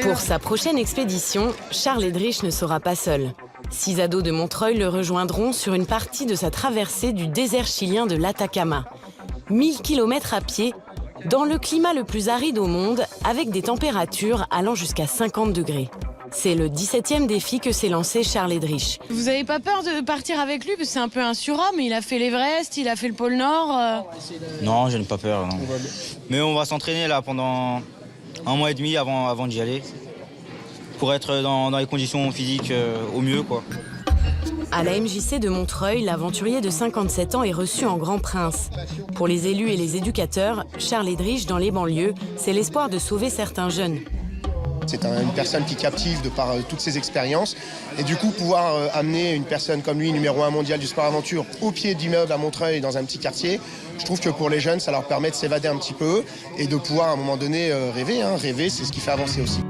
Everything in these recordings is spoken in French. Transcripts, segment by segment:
Pour sa prochaine expédition, Charles Eddrich ne sera pas seul. 6 ados de Montreuil le rejoindront sur une partie de sa traversée du désert chilien de l'Atacama. 1000 km à pied, dans le climat le plus aride au monde, avec des températures allant jusqu'à 50 degrés. C'est le 17e défi que s'est lancé Charles Eddrich. Vous n'avez pas peur de partir avec lui? Parce que c'est un peu un surhomme, il a fait l'Everest, il a fait le pôle Nord. Non, je n'ai pas peur, non. Mais on va s'entraîner là pendant 1 mois et demi avant d'y aller, pour être dans les conditions physiques au mieux, quoi. À la MJC de Montreuil, l'aventurier de 57 ans est reçu en grand prince. Pour les élus et les éducateurs, Charles Eddrich, dans les banlieues, c'est l'espoir de sauver certains jeunes. C'est une personne qui captive de par toutes ses expériences. Et du coup, pouvoir amener une personne comme lui, numéro 1 mondial du sport-aventure, au pied d'immeuble à Montreuil, dans un petit quartier, je trouve que pour les jeunes, ça leur permet de s'évader un petit peu et de pouvoir à un moment donné rêver. Rêver, c'est ce qui fait avancer aussi.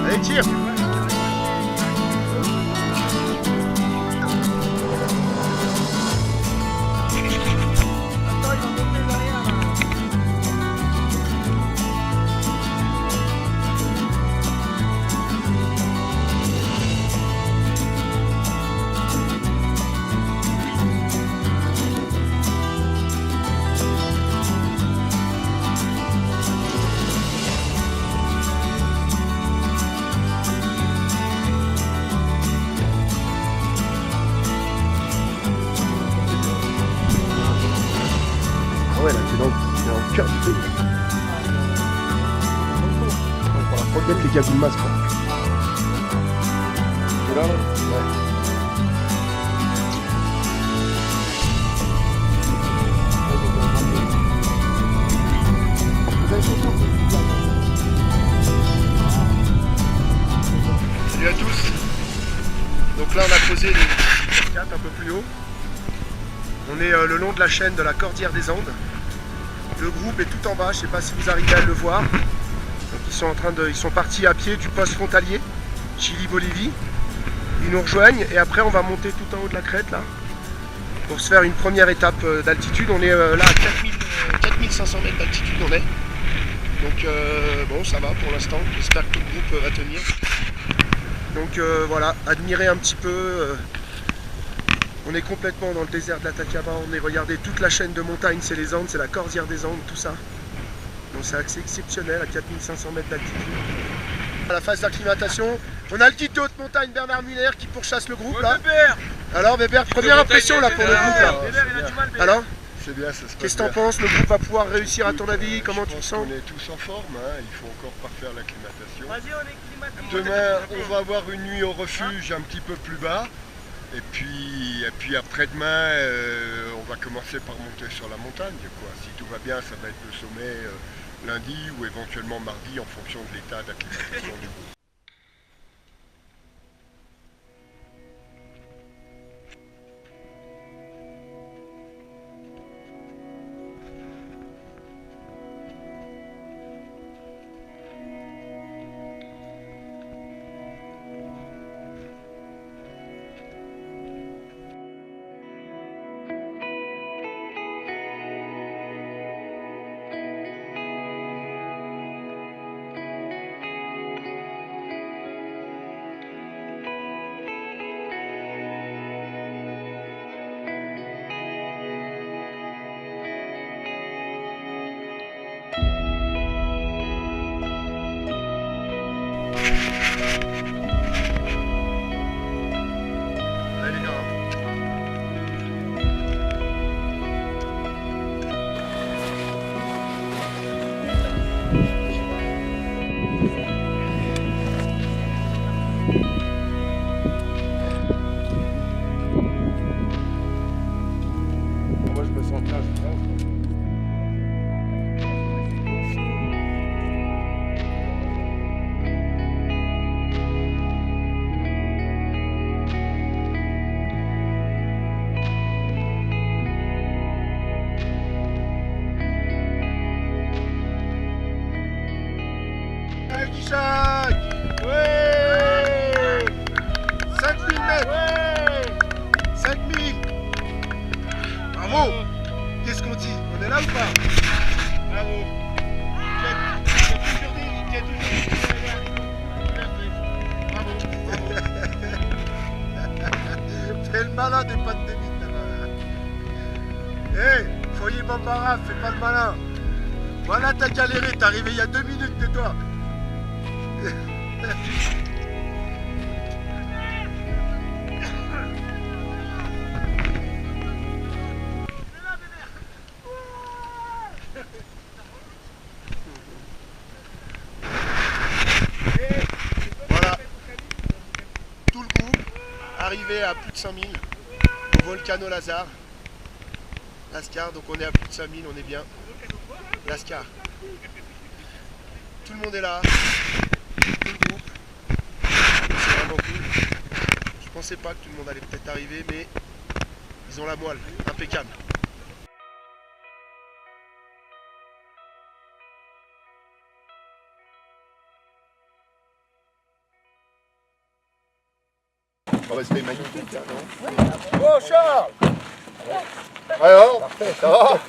Allez, tire! Ouais, là, c'est dans le cœur du pays. Pour la protéine, les gaz de masse, quoi. C'est là, là? Ouais. Salut à tous. Donc là, on a posé les 4 un peu plus haut. On est le long de la chaîne de la Cordillère des Andes. Le groupe est tout en bas, je ne sais pas si vous arrivez à le voir. Donc ils sont partis à pied du poste frontalier, Chili-Bolivie. Ils nous rejoignent et après on va monter tout en haut de la crête là, pour se faire une première étape d'altitude. On est là à 4500 mètres d'altitude on est. Donc bon, ça va pour l'instant, j'espère que tout le groupe va tenir. Donc voilà, admirer un petit peu. On est complètement dans le désert de l'Atacama, on est regardé toute la chaîne de montagnes, c'est les Andes, c'est la Cordillère des Andes, tout ça. Donc c'est assez exceptionnel à 4500 mètres d'altitude. À la phase d'acclimatation, on a le guide de haute montagne Bernard Muller qui pourchasse le groupe là. Alors Bébert, première impression là pour le groupe là. Alors c'est bien, ça se passe. Qu'est-ce que t'en penses? Le groupe va pouvoir réussir à ton avis? Comment tu te sens? On est tous en forme, il faut encore parfaire l'acclimatation. Demain, on va avoir une nuit au refuge un petit peu plus bas. Et puis après-demain, on va commencer par monter sur la montagne, quoi. Si tout va bien, ça va être le sommet lundi ou éventuellement mardi en fonction de l'état d'acclimatation du groupe. Ouais 5000. Bravo. Qu'est-ce qu'on dit? On est là ou pas? Bravo. Tu as toujours dit. Bravo. Fais le malin des pattes de mine là-bas. Hé, Foyer Bambara, fais pas le malin. Voilà, t'as galéré, t'es arrivé il y a 2 minutes, tais-toi. Voilà, tout le groupe arrivé à plus de 5000 au Volcano Lazare. Lascar, donc on est à plus de 5000, on est bien. Lascar. Tout le monde est là. Tout le groupe. C'est vraiment cool. Je pensais pas que tout le monde allait peut-être arriver, mais ils ont la moelle. Impeccable. On va rester magnifique, hein, non? Oh Charles! Alors, ça va?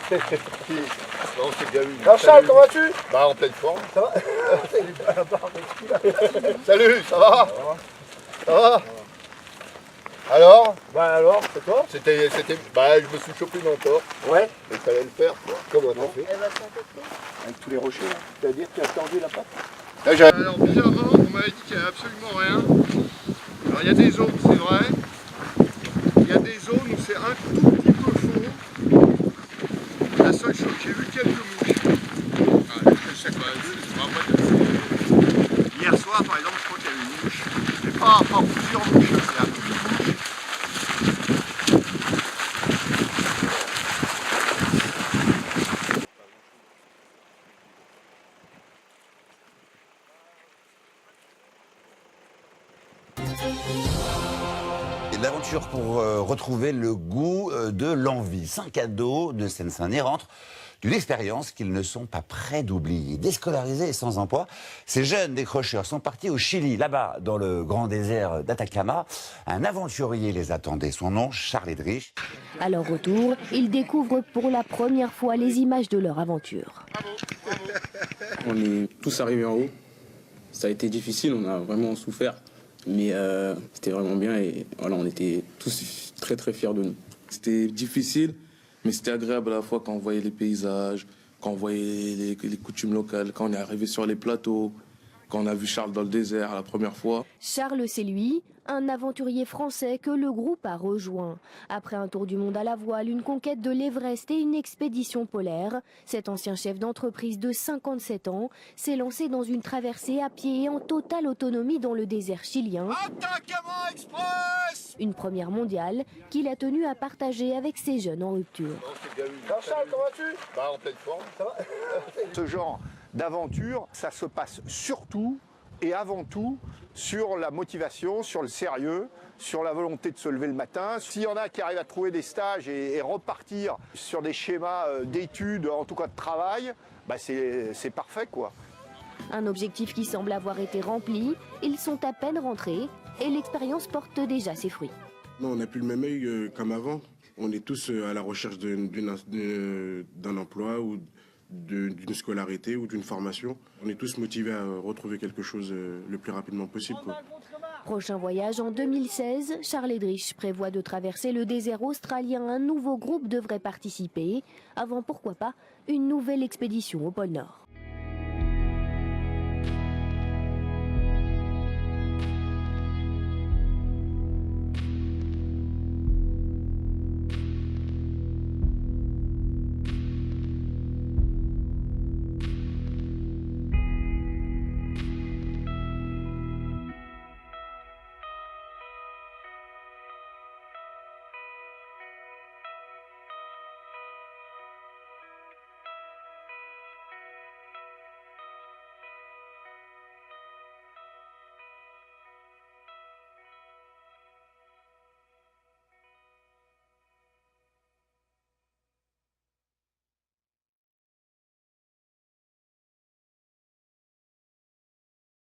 Non, c'est bien vu. Alors Charles, comment vas-tu? Bah en pleine forme. Ça va? Salut, ça va? Ça va? Alors? Bah alors, c'est toi? Bah je me suis chopé une entorse. Ouais. Il fallait le faire, quoi. Comment t'as fait? Avec tous les rochers là. C'est-à-dire que tu as tendu la patte? Alors bizarrement, on m'avait dit qu'il n'y avait absolument rien. Alors il y a des zones, c'est vrai. Il y a des zones où c'est un tout petit peu fond. La seule chose, j'ai vu quelques mouches. Je sais pas, hier soir par exemple, je crois qu'il y avait une mouche. Mais pas plusieurs mouches, c'est un peu une mouche. L'aventure pour retrouver le goût de l'envie. 5 ados de Seine-Saint-Denis rentrent d'une expérience qu'ils ne sont pas prêts d'oublier. Déscolarisés et sans emploi, ces jeunes décrocheurs sont partis au Chili, là-bas, dans le grand désert d'Atacama. Un aventurier les attendait, son nom, Charles Edrich. À leur retour, ils découvrent pour la première fois les images de leur aventure. On est tous arrivés en haut. Ça a été difficile, on a vraiment souffert. Mais c'était vraiment bien et voilà, on était tous très très fiers de nous. C'était difficile, mais c'était agréable à la fois quand on voyait les paysages, quand on voyait les coutumes locales, quand on est arrivé sur les plateaux, quand on a vu Charles dans le désert la première fois. Charles, c'est lui, un aventurier français que le groupe a rejoint. Après un tour du monde à la voile, une conquête de l'Everest et une expédition polaire, cet ancien chef d'entreprise de 57 ans s'est lancé dans une traversée à pied et en totale autonomie dans le désert chilien. Atacama Express! Une première mondiale qu'il a tenu à partager avec ses jeunes en rupture. Alors Charles, comment vas-tu? Bah en pleine forme. Ça va? Ce genre d'aventure, ça se passe surtout et avant tout sur la motivation, sur le sérieux, sur la volonté de se lever le matin. S'il y en a qui arrivent à trouver des stages et repartir sur des schémas d'études, en tout cas de travail, bah c'est parfait, quoi. Un objectif qui semble avoir été rempli, ils sont à peine rentrés et l'expérience porte déjà ses fruits. Non, on n'a plus le même œil comme avant. On est tous à la recherche d'un emploi ou d'une scolarité ou d'une formation. On est tous motivés à retrouver quelque chose le plus rapidement possible, quoi. Prochain voyage en 2016, Charles Edrich prévoit de traverser le désert australien. Un nouveau groupe devrait participer, avant pourquoi pas une nouvelle expédition au pôle Nord.